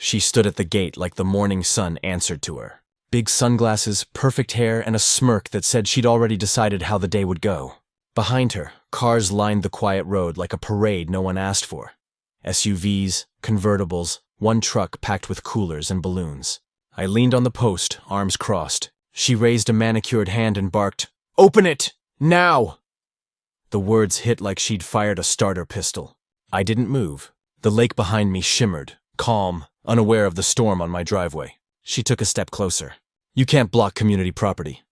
She stood at the gate like the morning sun answered to her. Big sunglasses, perfect hair, and a smirk that said she'd already decided how the day would go. Behind her, cars lined the quiet road like a parade no one asked for. SUVs, convertibles, one truck packed with coolers and balloons. I leaned on the post, arms crossed. She raised a manicured hand and barked, "Open it! Now!" The words hit like she'd fired a starter pistol. I didn't move. The lake behind me shimmered, calm, unaware of the storm on my driveway. She took a step closer. "You can't block community property."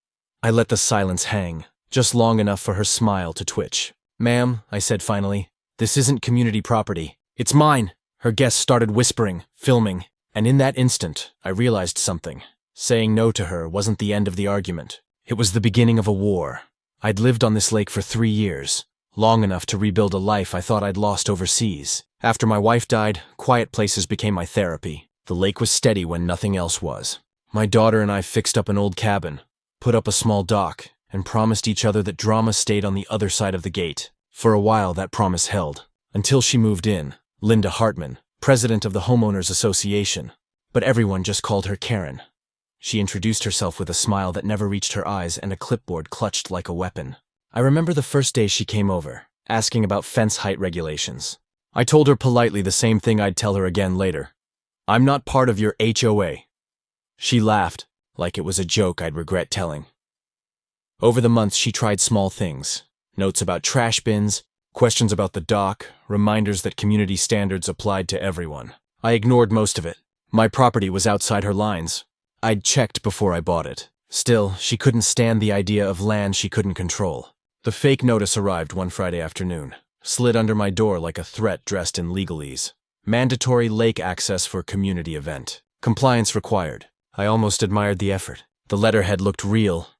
I let the silence hang, just long enough for her smile to twitch. "Ma'am," I said finally, "this isn't community property. It's mine." Her guests started whispering, filming, and in that instant, I realized something. Saying no to her wasn't the end of the argument. It was the beginning of a war. I'd lived on this lake for 3 years, long enough to rebuild a life I thought I'd lost overseas. After my wife died, quiet places became my therapy. The lake was steady when nothing else was. My daughter and I fixed up an old cabin, put up a small dock, and promised each other that drama stayed on the other side of the gate. For a while, that promise held, until she moved in, Linda Hartman, president of the Homeowners Association. But everyone just called her Karen. She introduced herself with a smile that never reached her eyes and a clipboard clutched like a weapon. I remember the first day she came over, asking about fence height regulations. I told her politely the same thing I'd tell her again later. "I'm not part of your HOA." She laughed, like it was a joke I'd regret telling. Over the months, she tried small things. Notes about trash bins, questions about the dock, reminders that community standards applied to everyone. I ignored most of it. My property was outside her lines. I'd checked before I bought it. Still, she couldn't stand the idea of land she couldn't control. The fake notice arrived one Friday afternoon, slid under my door like a threat dressed in legalese. Mandatory lake access for community event. Compliance required. I almost admired the effort. The letterhead looked real,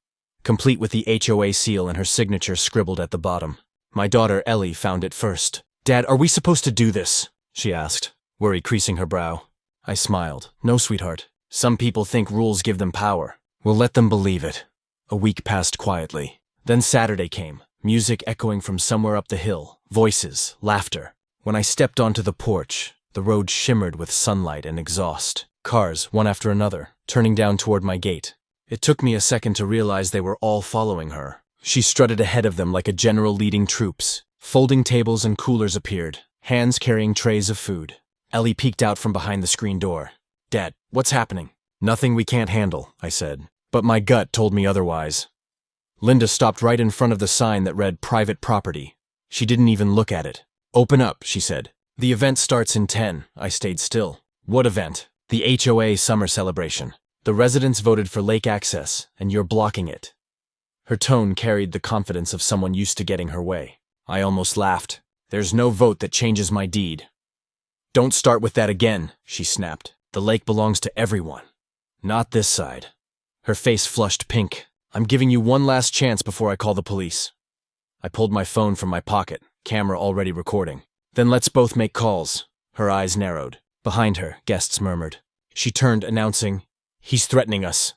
complete with the HOA seal and her signature scribbled at the bottom. My daughter Ellie found it first. "Dad, are we supposed to do this?" she asked, worry creasing her brow. I smiled. "No, sweetheart. Some people think rules give them power. We'll let them believe it." A week passed quietly. Then Saturday came, music echoing from somewhere up the hill, voices, laughter. When I stepped onto the porch, the road shimmered with sunlight and exhaust. Cars, one after another, turning down toward my gate. It took me a second to realize they were all following her. She strutted ahead of them like a general leading troops. Folding tables and coolers appeared, hands carrying trays of food. Ellie peeked out from behind the screen door. "Dad, what's happening?" "Nothing we can't handle," I said. But my gut told me otherwise. Linda stopped right in front of the sign that read private property. She didn't even look at it. "Open up," she said. "The event starts in 10. I stayed still. "What event?" "The HOA summer celebration. The residents voted for lake access, and you're blocking it." Her tone carried the confidence of someone used to getting her way. I almost laughed. "There's no vote that changes my deed." "Don't start with that again," she snapped. "The lake belongs to everyone. Not this side." Her face flushed pink. "I'm giving you one last chance before I call the police." I pulled my phone from my pocket, camera already recording. "Then let's both make calls." Her eyes narrowed. Behind her, guests murmured. She turned, announcing, "He's threatening us."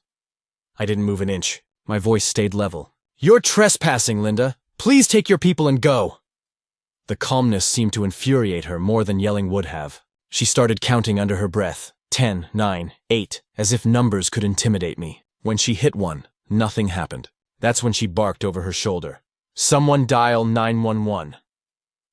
I didn't move an inch. My voice stayed level. "You're trespassing, Linda. Please take your people and go." The calmness seemed to infuriate her more than yelling would have. She started counting under her breath. 10, 9, 8, as if numbers could intimidate me. When she hit one, nothing happened. That's when she barked over her shoulder. "Someone dial 911.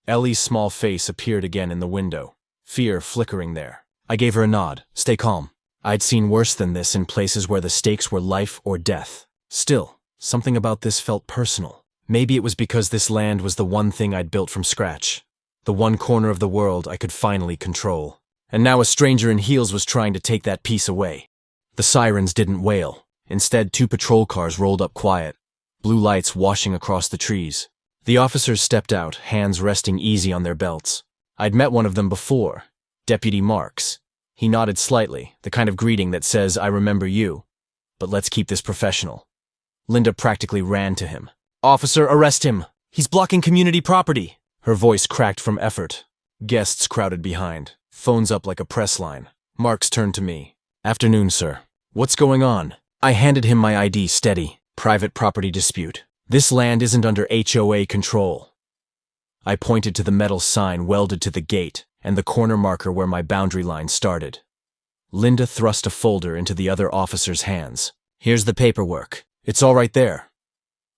Ellie's small face appeared again in the window, fear flickering there. I gave her a nod. "Stay calm." I'd seen worse than this in places where the stakes were life or death. Still, something about this felt personal. Maybe it was because this land was the one thing I'd built from scratch. The one corner of the world I could finally control. And now a stranger in heels was trying to take that piece away. The sirens didn't wail. Instead, 2 patrol cars rolled up quiet, blue lights washing across the trees. The officers stepped out, hands resting easy on their belts. I'd met one of them before, Deputy Marks. He nodded slightly, the kind of greeting that says, "I remember you, but let's keep this professional." Linda practically ran to him. "Officer, arrest him! He's blocking community property!" Her voice cracked from effort. Guests crowded behind, phones up like a press line. Marks turned to me. "Afternoon, sir. What's going on?" I handed him my ID steady. "Private property dispute. This land isn't under HOA control." I pointed to the metal sign welded to the gate and the corner marker where my boundary line started. Linda thrust a folder into the other officer's hands. Here's the paperwork. It's all right there.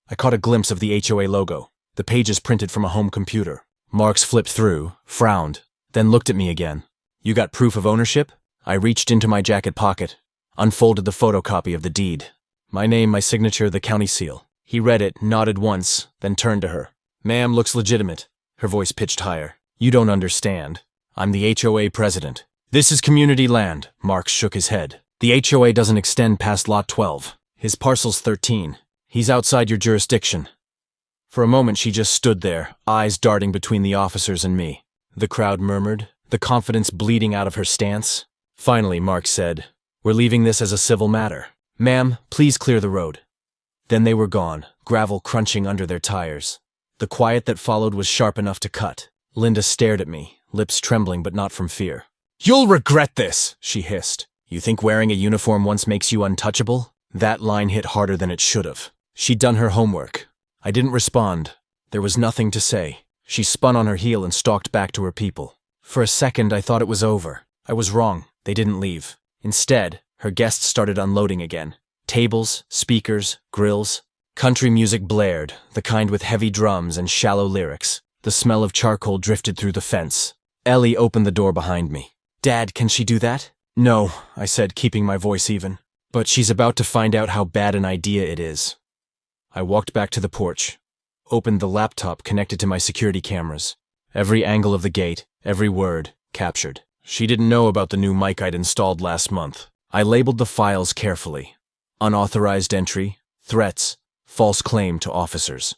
I caught a glimpse of the HOA logo, the pages printed from a home computer. Marks flipped through, frowned, then looked at me again. You got proof of ownership? I reached into my jacket pocket, unfolded the photocopy of the deed. My name, my signature, the county seal. He read it, nodded once, then turned to her. Ma'am, looks legitimate. Her voice pitched higher. You don't understand. I'm the HOA president. This is community land. Marks shook his head. The HOA doesn't extend past lot 12. His parcel's 13. He's outside your jurisdiction. For a moment she just stood there, eyes darting between the officers and me. The crowd murmured, the confidence bleeding out of her stance. Finally, Mark said, We're leaving this as a civil matter. Ma'am, please clear the road. Then they were gone, gravel crunching under their tires. The quiet that followed was sharp enough to cut. Linda stared at me, lips trembling but not from fear. You'll regret this, she hissed. You think wearing a uniform once makes you untouchable? That line hit harder than it should have. She'd done her homework. I didn't respond. There was nothing to say. She spun on her heel and stalked back to her people. For a second, I thought it was over. I was wrong. They didn't leave. Instead, her guests started unloading again. Tables, speakers, grills. Country music blared, the kind with heavy drums and shallow lyrics. The smell of charcoal drifted through the fence. Ellie opened the door behind me. Dad, can she do that? No, I said, keeping my voice even. But she's about to find out how bad an idea it is. I walked back to the porch, opened the laptop connected to my security cameras. Every angle of the gate, every word, captured. She didn't know about the new mic I'd installed last month. I labeled the files carefully. Unauthorized entry, threats, false claim to officers.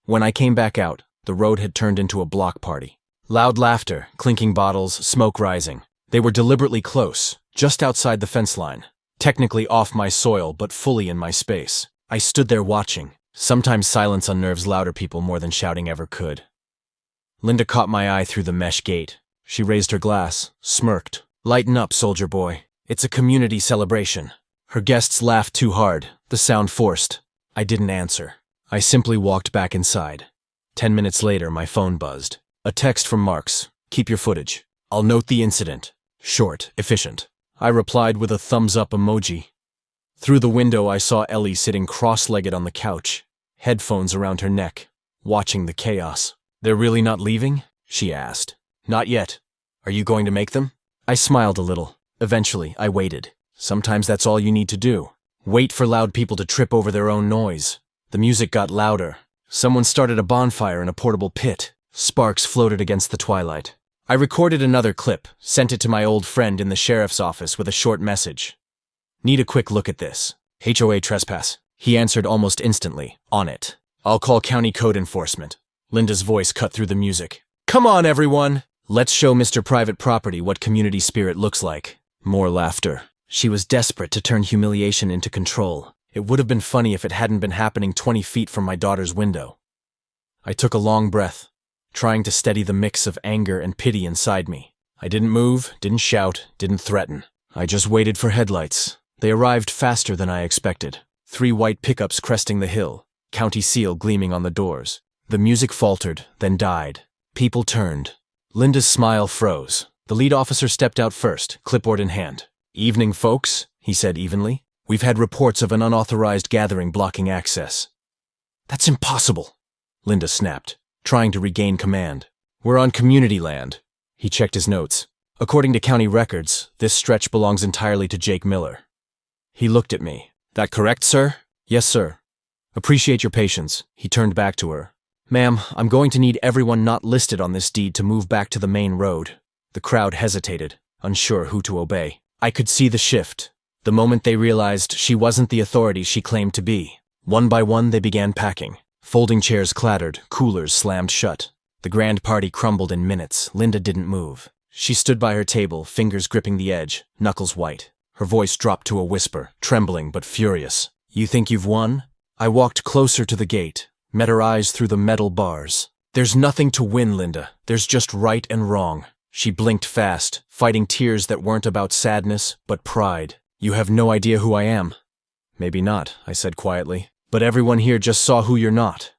When I came back out, the road had turned into a block party. Loud laughter, clinking bottles, smoke rising. They were deliberately close, just outside the fence line. Technically off my soil, but fully in my space. I stood there watching. Sometimes silence unnerves louder people more than shouting ever could. Linda caught my eye through the mesh gate. She raised her glass, smirked. Lighten up, soldier boy. It's a community celebration. Her guests laughed too hard, the sound forced. I didn't answer. I simply walked back inside. 10 minutes later, my phone buzzed. A text from Marks. Keep your footage. I'll note the incident. Short, efficient. I replied with a thumbs-up emoji. Through the window, I saw Ellie sitting cross-legged on the couch, headphones around her neck, watching the chaos. They're really not leaving? She asked. Not yet. Are you going to make them? I smiled a little. Eventually, I waited. Sometimes that's all you need to do. Wait for loud people to trip over their own noise. The music got louder. Someone started a bonfire in a portable pit. Sparks floated against the twilight. I recorded another clip, sent it to my old friend in the sheriff's office with a short message. Need a quick look at this. HOA trespass. He answered almost instantly. On it. I'll call county code enforcement. Linda's voice cut through the music. Come on, everyone! Let's show Mr. Private Property what community spirit looks like. More laughter. She was desperate to turn humiliation into control. It would have been funny if it hadn't been happening 20 feet from my daughter's window. I took a long breath, trying to steady the mix of anger and pity inside me. I didn't move, didn't shout, didn't threaten. I just waited for headlights. They arrived faster than I expected. 3 white pickups cresting the hill, county seal gleaming on the doors. The music faltered, then died. People turned. Linda's smile froze. The lead officer stepped out first, clipboard in hand. Evening, folks, he said evenly. We've had reports of an unauthorized gathering blocking access. That's impossible, Linda snapped, trying to regain command. We're on community land. He checked his notes. According to county records, this stretch belongs entirely to Jake Miller. He looked at me. That correct, sir? Yes, sir. Appreciate your patience. He turned back to her. Ma'am, I'm going to need everyone not listed on this deed to move back to the main road. The crowd hesitated, unsure who to obey. I could see the shift. The moment they realized she wasn't the authority she claimed to be. One by one, they began packing. Folding chairs clattered, coolers slammed shut. The grand party crumbled in minutes. Linda didn't move. She stood by her table, fingers gripping the edge, knuckles white. Her voice dropped to a whisper, trembling but furious. You think you've won? I walked closer to the gate, met her eyes through the metal bars. There's nothing to win, Linda. There's just right and wrong. She blinked fast, fighting tears that weren't about sadness, but pride. You have no idea who I am. Maybe not, I said quietly. But everyone here just saw who you're not.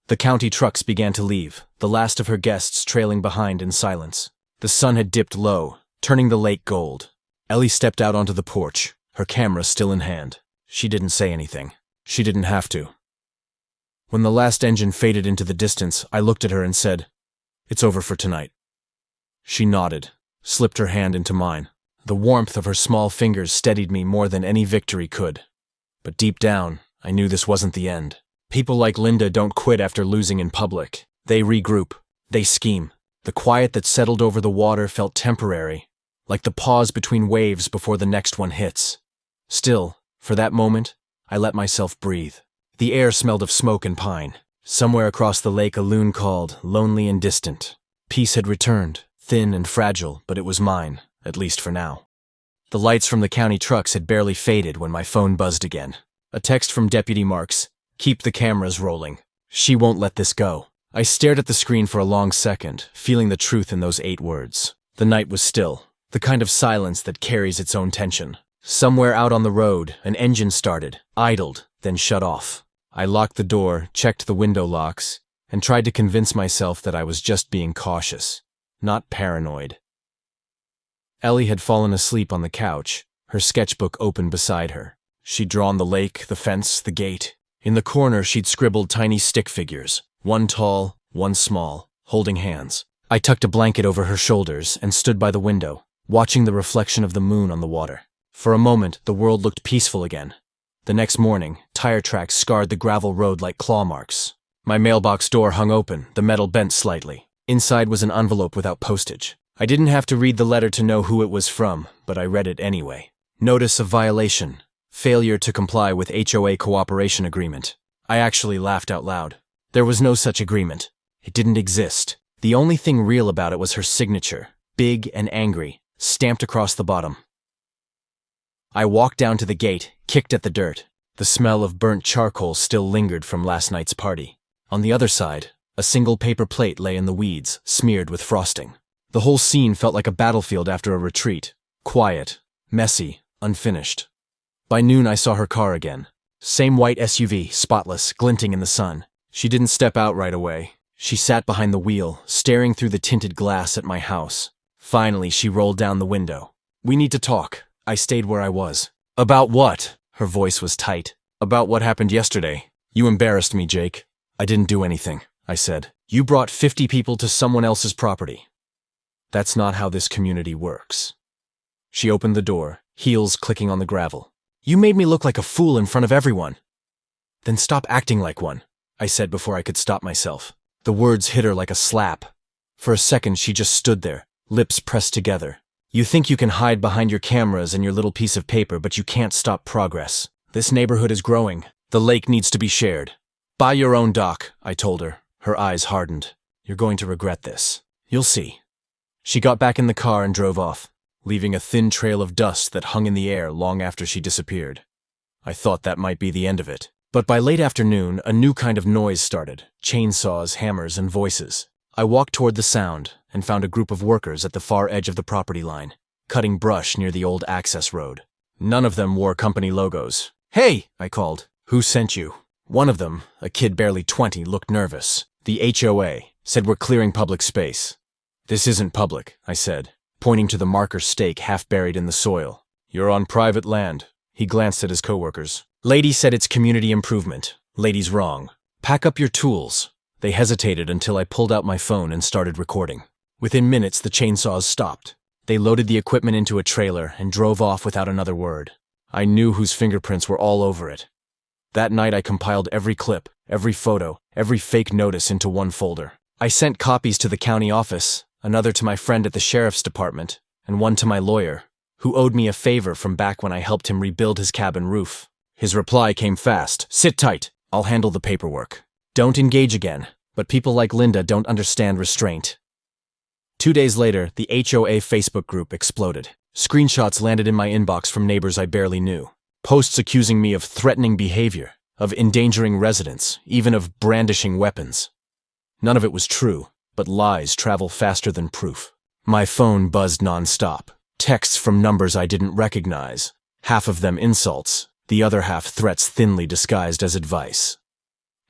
The county trucks began to leave, the last of her guests trailing behind in silence. The sun had dipped low, turning the lake gold. Ellie stepped out onto the porch, her camera still in hand. She didn't say anything. She didn't have to. When the last engine faded into the distance, I looked at her and said, "It's over for tonight." She nodded, slipped her hand into mine. The warmth of her small fingers steadied me more than any victory could. But deep down, I knew this wasn't the end. People like Linda don't quit after losing in public. They regroup. They scheme. The quiet that settled over the water felt temporary, like the pause between waves before the next one hits. Still, for that moment, I let myself breathe. The air smelled of smoke and pine. Somewhere across the lake a loon called, lonely and distant. Peace had returned, thin and fragile, but it was mine, at least for now. The lights from the county trucks had barely faded when my phone buzzed again. A text from Deputy Marks. "Keep the cameras rolling. She won't let this go." I stared at the screen for a long second, feeling the truth in those 8 words. The night was still, the kind of silence that carries its own tension. Somewhere out on the road, an engine started, idled, then shut off. I locked the door, checked the window locks, and tried to convince myself that I was just being cautious, not paranoid. Ellie had fallen asleep on the couch, her sketchbook open beside her. She'd drawn the lake, the fence, the gate. In the corner, she'd scribbled tiny stick figures, one tall, one small, holding hands. I tucked a blanket over her shoulders and stood by the window, watching the reflection of the moon on the water. For a moment, the world looked peaceful again. The next morning, tire tracks scarred the gravel road like claw marks. My mailbox door hung open, the metal bent slightly. Inside was an envelope without postage. I didn't have to read the letter to know who it was from, but I read it anyway. Notice of violation. Failure to comply with HOA cooperation agreement. I actually laughed out loud. There was no such agreement. It didn't exist. The only thing real about it was her signature, big and angry, stamped across the bottom. I walked down to the gate, kicked at the dirt. The smell of burnt charcoal still lingered from last night's party. On the other side, a single paper plate lay in the weeds, smeared with frosting. The whole scene felt like a battlefield after a retreat. Quiet, messy, unfinished. By noon I saw her car again. Same white SUV, spotless, glinting in the sun. She didn't step out right away. She sat behind the wheel, staring through the tinted glass at my house. Finally, she rolled down the window. "We need to talk." I stayed where I was. "About what?" Her voice was tight. "About what happened yesterday. You embarrassed me, Jake." "I didn't do anything," I said. "You brought 50 people to someone else's property. That's not how this community works." She opened the door, heels clicking on the gravel. "You made me look like a fool in front of everyone." "Then stop acting like one," I said before I could stop myself. The words hit her like a slap. For a second, she just stood there, lips pressed together. "You think you can hide behind your cameras and your little piece of paper, but you can't stop progress. This neighborhood is growing. The lake needs to be shared. Buy your own dock," I told her. Her eyes hardened. "You're going to regret this. You'll see." She got back in the car and drove off, leaving a thin trail of dust that hung in the air long after she disappeared. I thought that might be the end of it. But by late afternoon, a new kind of noise started. Chainsaws, hammers, and voices. I walked toward the sound and found a group of workers at the far edge of the property line, cutting brush near the old access road. None of them wore company logos. "Hey!" I called. "Who sent you?" One of them, a kid barely 20, looked nervous. "The HOA said we're clearing public space." "This isn't public," I said, pointing to the marker stake half buried in the soil. "You're on private land." He glanced at his coworkers. "Lady said it's community improvement. Lady's wrong. Pack up your tools." They hesitated until I pulled out my phone and started recording. Within minutes, the chainsaws stopped. They loaded the equipment into a trailer and drove off without another word. I knew whose fingerprints were all over it. That night, I compiled every clip, every photo, every fake notice into one folder. I sent copies to the county office, another to my friend at the sheriff's department, and one to my lawyer, who owed me a favor from back when I helped him rebuild his cabin roof. His reply came fast. "Sit tight. I'll handle the paperwork. Don't engage again." But people like Linda don't understand restraint. 2 days later, the HOA Facebook group exploded. Screenshots landed in my inbox from neighbors I barely knew. Posts accusing me of threatening behavior, of endangering residents, even of brandishing weapons. None of it was true, but lies travel faster than proof. My phone buzzed nonstop. Texts from numbers I didn't recognize. Half of them insults, the other half threats thinly disguised as advice.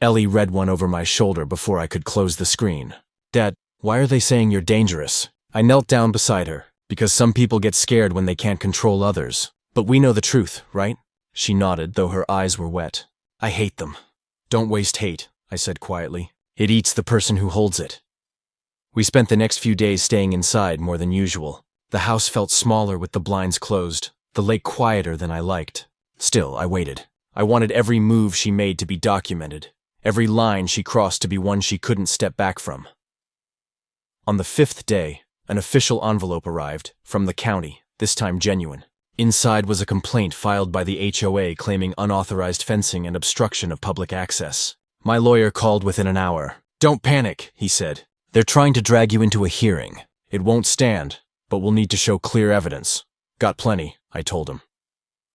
Ellie read one over my shoulder before I could close the screen. "Dad, why are they saying you're dangerous?" I knelt down beside her, Because some people get scared when they can't control others. But we know the truth, right? She nodded, though her eyes were wet. I hate them. Don't waste hate, I said quietly. It eats the person who holds it. We spent the next few days staying inside more than usual. The house felt smaller with the blinds closed, the lake quieter than I liked. Still, I waited. I wanted every move she made to be documented, every line she crossed to be one she couldn't step back from. On the 5th day, an official envelope arrived, from the county, this time genuine. Inside was a complaint filed by the HOA claiming unauthorized fencing and obstruction of public access. My lawyer called within an hour. Don't panic, he said. They're trying to drag you into a hearing. It won't stand, but we'll need to show clear evidence. Got plenty, I told him.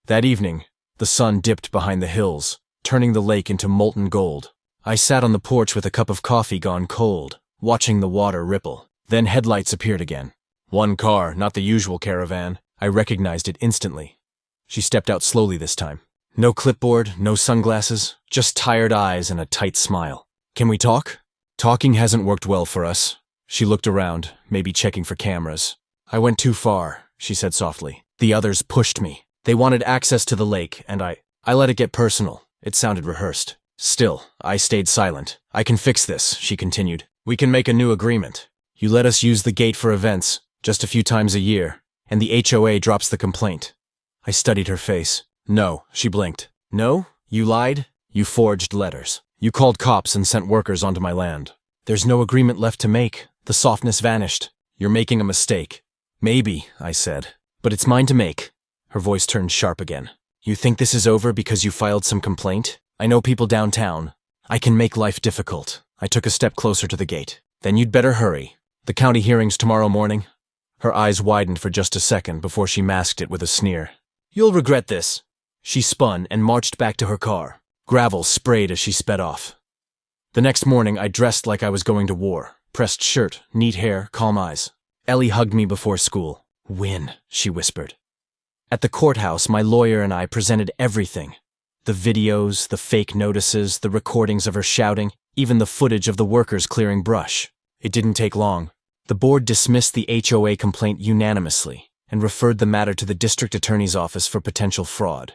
That evening, the sun dipped behind the hills, turning the lake into molten gold. I sat on the porch with a cup of coffee gone cold, watching the water ripple. Then headlights appeared again. One car, not the usual caravan. I recognized it instantly. She stepped out slowly this time. No clipboard, no sunglasses, just tired eyes and a tight smile. Can we talk? Talking hasn't worked well for us. She looked around, maybe checking for cameras. I went too far, she said softly. The others pushed me. They wanted access to the lake, and I let it get personal. It sounded rehearsed. Still, I stayed silent. I can fix this, she continued. We can make a new agreement. You let us use the gate for events, just a few times a year, and the HOA drops the complaint. I studied her face. No, she blinked. No? You lied? You forged letters. You called cops and sent workers onto my land. There's no agreement left to make. The softness vanished. You're making a mistake. Maybe, I said, but it's mine to make. Her voice turned sharp again. You think this is over because you filed some complaint? I know people downtown. I can make life difficult. I took a step closer to the gate. Then you'd better hurry. The county hearing's tomorrow morning. Her eyes widened for just a second before she masked it with a sneer. You'll regret this. She spun and marched back to her car. Gravel sprayed as she sped off. The next morning, I dressed like I was going to war. Pressed shirt, neat hair, calm eyes. Ellie hugged me before school. Win, she whispered. At the courthouse, my lawyer and I presented everything. The videos, the fake notices, the recordings of her shouting, even the footage of the workers clearing brush. It didn't take long. The board dismissed the HOA complaint unanimously and referred the matter to the district attorney's office for potential fraud.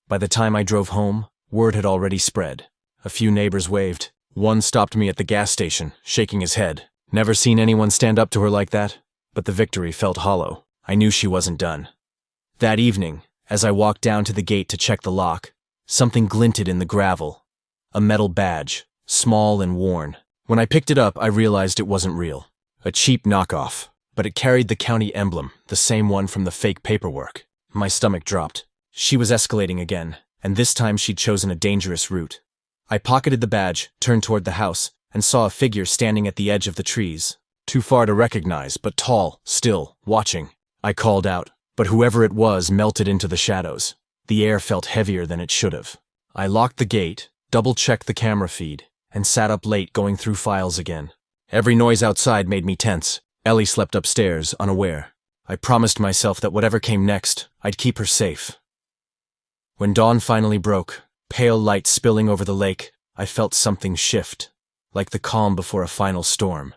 By the time I drove home, word had already spread. A few neighbors waved. One stopped me at the gas station, shaking his head. Never seen anyone stand up to her like that, but the victory felt hollow. I knew she wasn't done. That evening, as I walked down to the gate to check the lock, something glinted in the gravel. A metal badge, small and worn. When I picked it up, I realized it wasn't real. A cheap knockoff, but it carried the county emblem, the same one from the fake paperwork. My stomach dropped. She was escalating again, and this time she'd chosen a dangerous route. I pocketed the badge, turned toward the house, and saw a figure standing at the edge of the trees. Too far to recognize, but tall, still, watching. I called out, but whoever it was melted into the shadows. The air felt heavier than it should have. I locked the gate, double-checked the camera feed, and sat up late going through files again. Every noise outside made me tense. Ellie slept upstairs, unaware. I promised myself that whatever came next, I'd keep her safe. When dawn finally broke, pale light spilling over the lake, I felt something shift, like the calm before a final storm.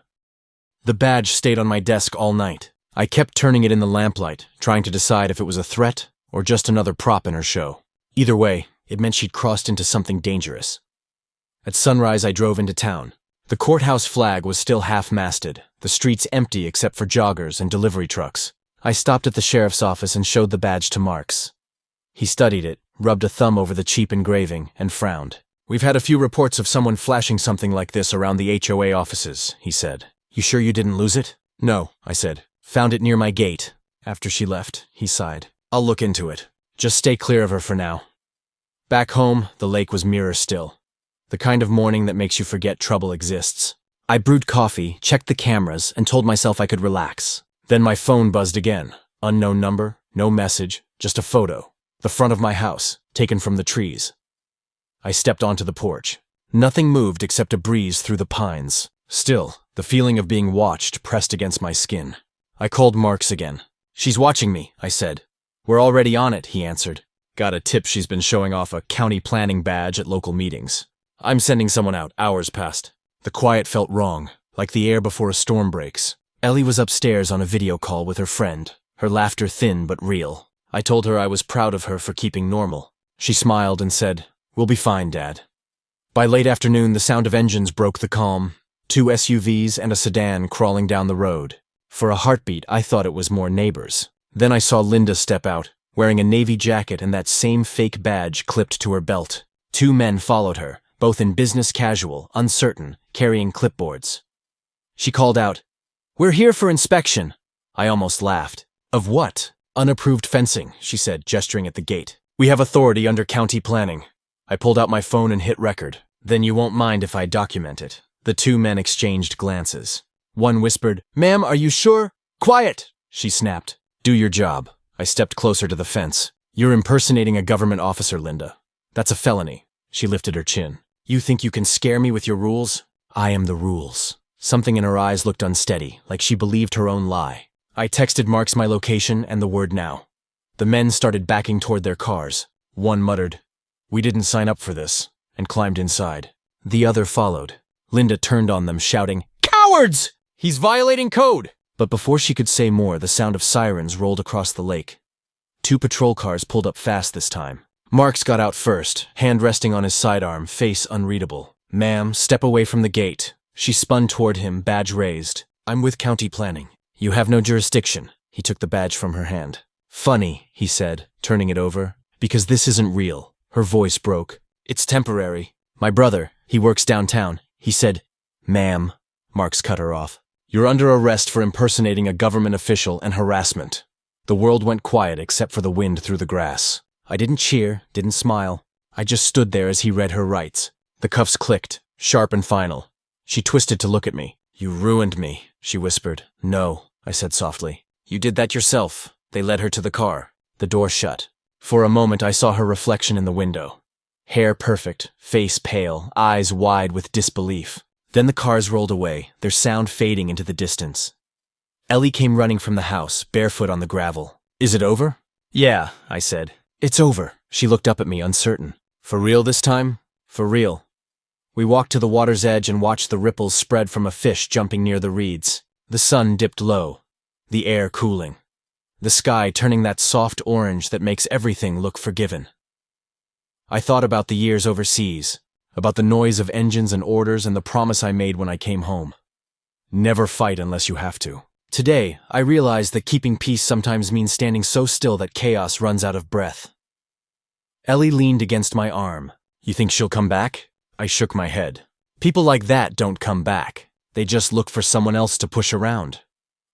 The badge stayed on my desk all night. I kept turning it in the lamplight, trying to decide if it was a threat or just another prop in her show. Either way, it meant she'd crossed into something dangerous. At sunrise, I drove into town. The courthouse flag was still half-masted, the streets empty except for joggers and delivery trucks. I stopped at the sheriff's office and showed the badge to Marks. He studied it, rubbed a thumb over the cheap engraving, and frowned. We've had a few reports of someone flashing something like this around the HOA offices, he said. You sure you didn't lose it? No, I said. Found it near my gate. After she left, he sighed. I'll look into it. Just stay clear of her for now. Back home, the lake was mirror still. The kind of morning that makes you forget trouble exists. I brewed coffee, checked the cameras, and told myself I could relax. Then my phone buzzed again. Unknown number, no message, just a photo. The front of my house, taken from the trees. I stepped onto the porch. Nothing moved except a breeze through the pines. Still, the feeling of being watched pressed against my skin. I called Marks again. She's watching me, I said. We're already on it, he answered. Got a tip she's been showing off a county planning badge at local meetings. I'm sending someone out, hours past. The quiet felt wrong, like the air before a storm breaks. Ellie was upstairs on a video call with her friend, her laughter thin but real. I told her I was proud of her for keeping normal. She smiled and said, "We'll be fine, Dad." By late afternoon, the sound of engines broke the calm. 2 SUVs and a sedan crawling down the road. For a heartbeat, I thought it was more neighbors. Then I saw Linda step out, wearing a navy jacket and that same fake badge clipped to her belt. 2 men followed her, both in business casual, uncertain, carrying clipboards. She called out, "We're here for inspection." I almost laughed. "Of what?" "Unapproved fencing," she said, gesturing at the gate. "We have authority under county planning." I pulled out my phone and hit record. "Then you won't mind if I document it." The 2 men exchanged glances. One whispered, "Ma'am, are you sure?" "Quiet!" she snapped. "Do your job." I stepped closer to the fence. "You're impersonating a government officer, Linda. That's a felony." She lifted her chin. "You think you can scare me with your rules? I am the rules." Something in her eyes looked unsteady, like she believed her own lie. I texted Marks my location and the word now. The men started backing toward their cars. One muttered, "We didn't sign up for this," and climbed inside. The other followed. Linda turned on them, shouting, "Cowards! He's violating code!" But before she could say more, the sound of sirens rolled across the lake. 2 patrol cars pulled up fast this time. Marks got out first, hand resting on his sidearm, face unreadable. "Ma'am, step away from the gate." She spun toward him, badge raised. "I'm with county planning." "You have no jurisdiction." He took the badge from her hand. "Funny," he said, turning it over, "because this isn't real." Her voice broke. "It's temporary. My brother, he works downtown. He said—" "Ma'am," Marks cut her off. "You're under arrest for impersonating a government official and harassment." The world went quiet except for the wind through the grass. I didn't cheer, didn't smile. I just stood there as he read her rights. The cuffs clicked, sharp and final. She twisted to look at me. "You ruined me," she whispered. "No," I said softly. "You did that yourself." They led her to the car. The door shut. For a moment I saw her reflection in the window. Hair perfect, face pale, eyes wide with disbelief. Then the cars rolled away, their sound fading into the distance. Ellie came running from the house, barefoot on the gravel. "Is it over?" "Yeah," I said. "It's over." She looked up at me, uncertain. "For real this time?" "For real." We walked to the water's edge and watched the ripples spread from a fish jumping near the reeds. The sun dipped low, the air cooling, the sky turning that soft orange that makes everything look forgiven. I thought about the years overseas, about the noise of engines and orders and the promise I made when I came home. Never fight unless you have to. Today, I realized that keeping peace sometimes means standing so still that chaos runs out of breath. Ellie leaned against my arm. "You think she'll come back?" I shook my head. "People like that don't come back. They just look for someone else to push around."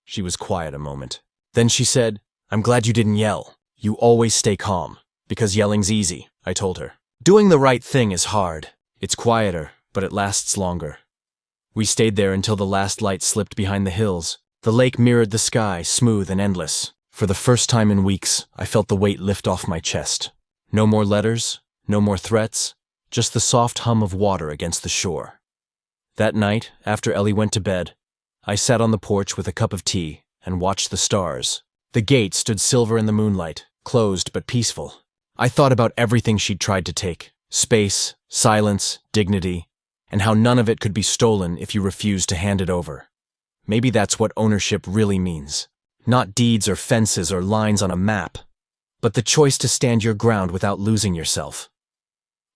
She was quiet a moment. Then she said, "I'm glad you didn't yell. You always stay calm." "Because yelling's easy," I told her. "Doing the right thing is hard. It's quieter, but it lasts longer." We stayed there until the last light slipped behind the hills. The lake mirrored the sky, smooth and endless. For the first time in weeks, I felt the weight lift off my chest. No more letters, no more threats, just the soft hum of water against the shore. That night, after Ellie went to bed, I sat on the porch with a cup of tea and watched the stars. The gate stood silver in the moonlight, closed but peaceful. I thought about everything she'd tried to take: space, silence, dignity, and how none of it could be stolen if you refused to hand it over. Maybe that's what ownership really means. Not deeds or fences or lines on a map, but the choice to stand your ground without losing yourself.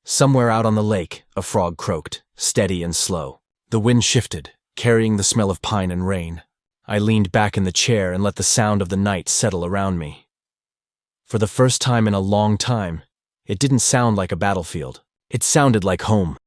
Somewhere out on the lake, a frog croaked, steady and slow. The wind shifted, carrying the smell of pine and rain. I leaned back in the chair and let the sound of the night settle around me. For the first time in a long time, it didn't sound like a battlefield. It sounded like home.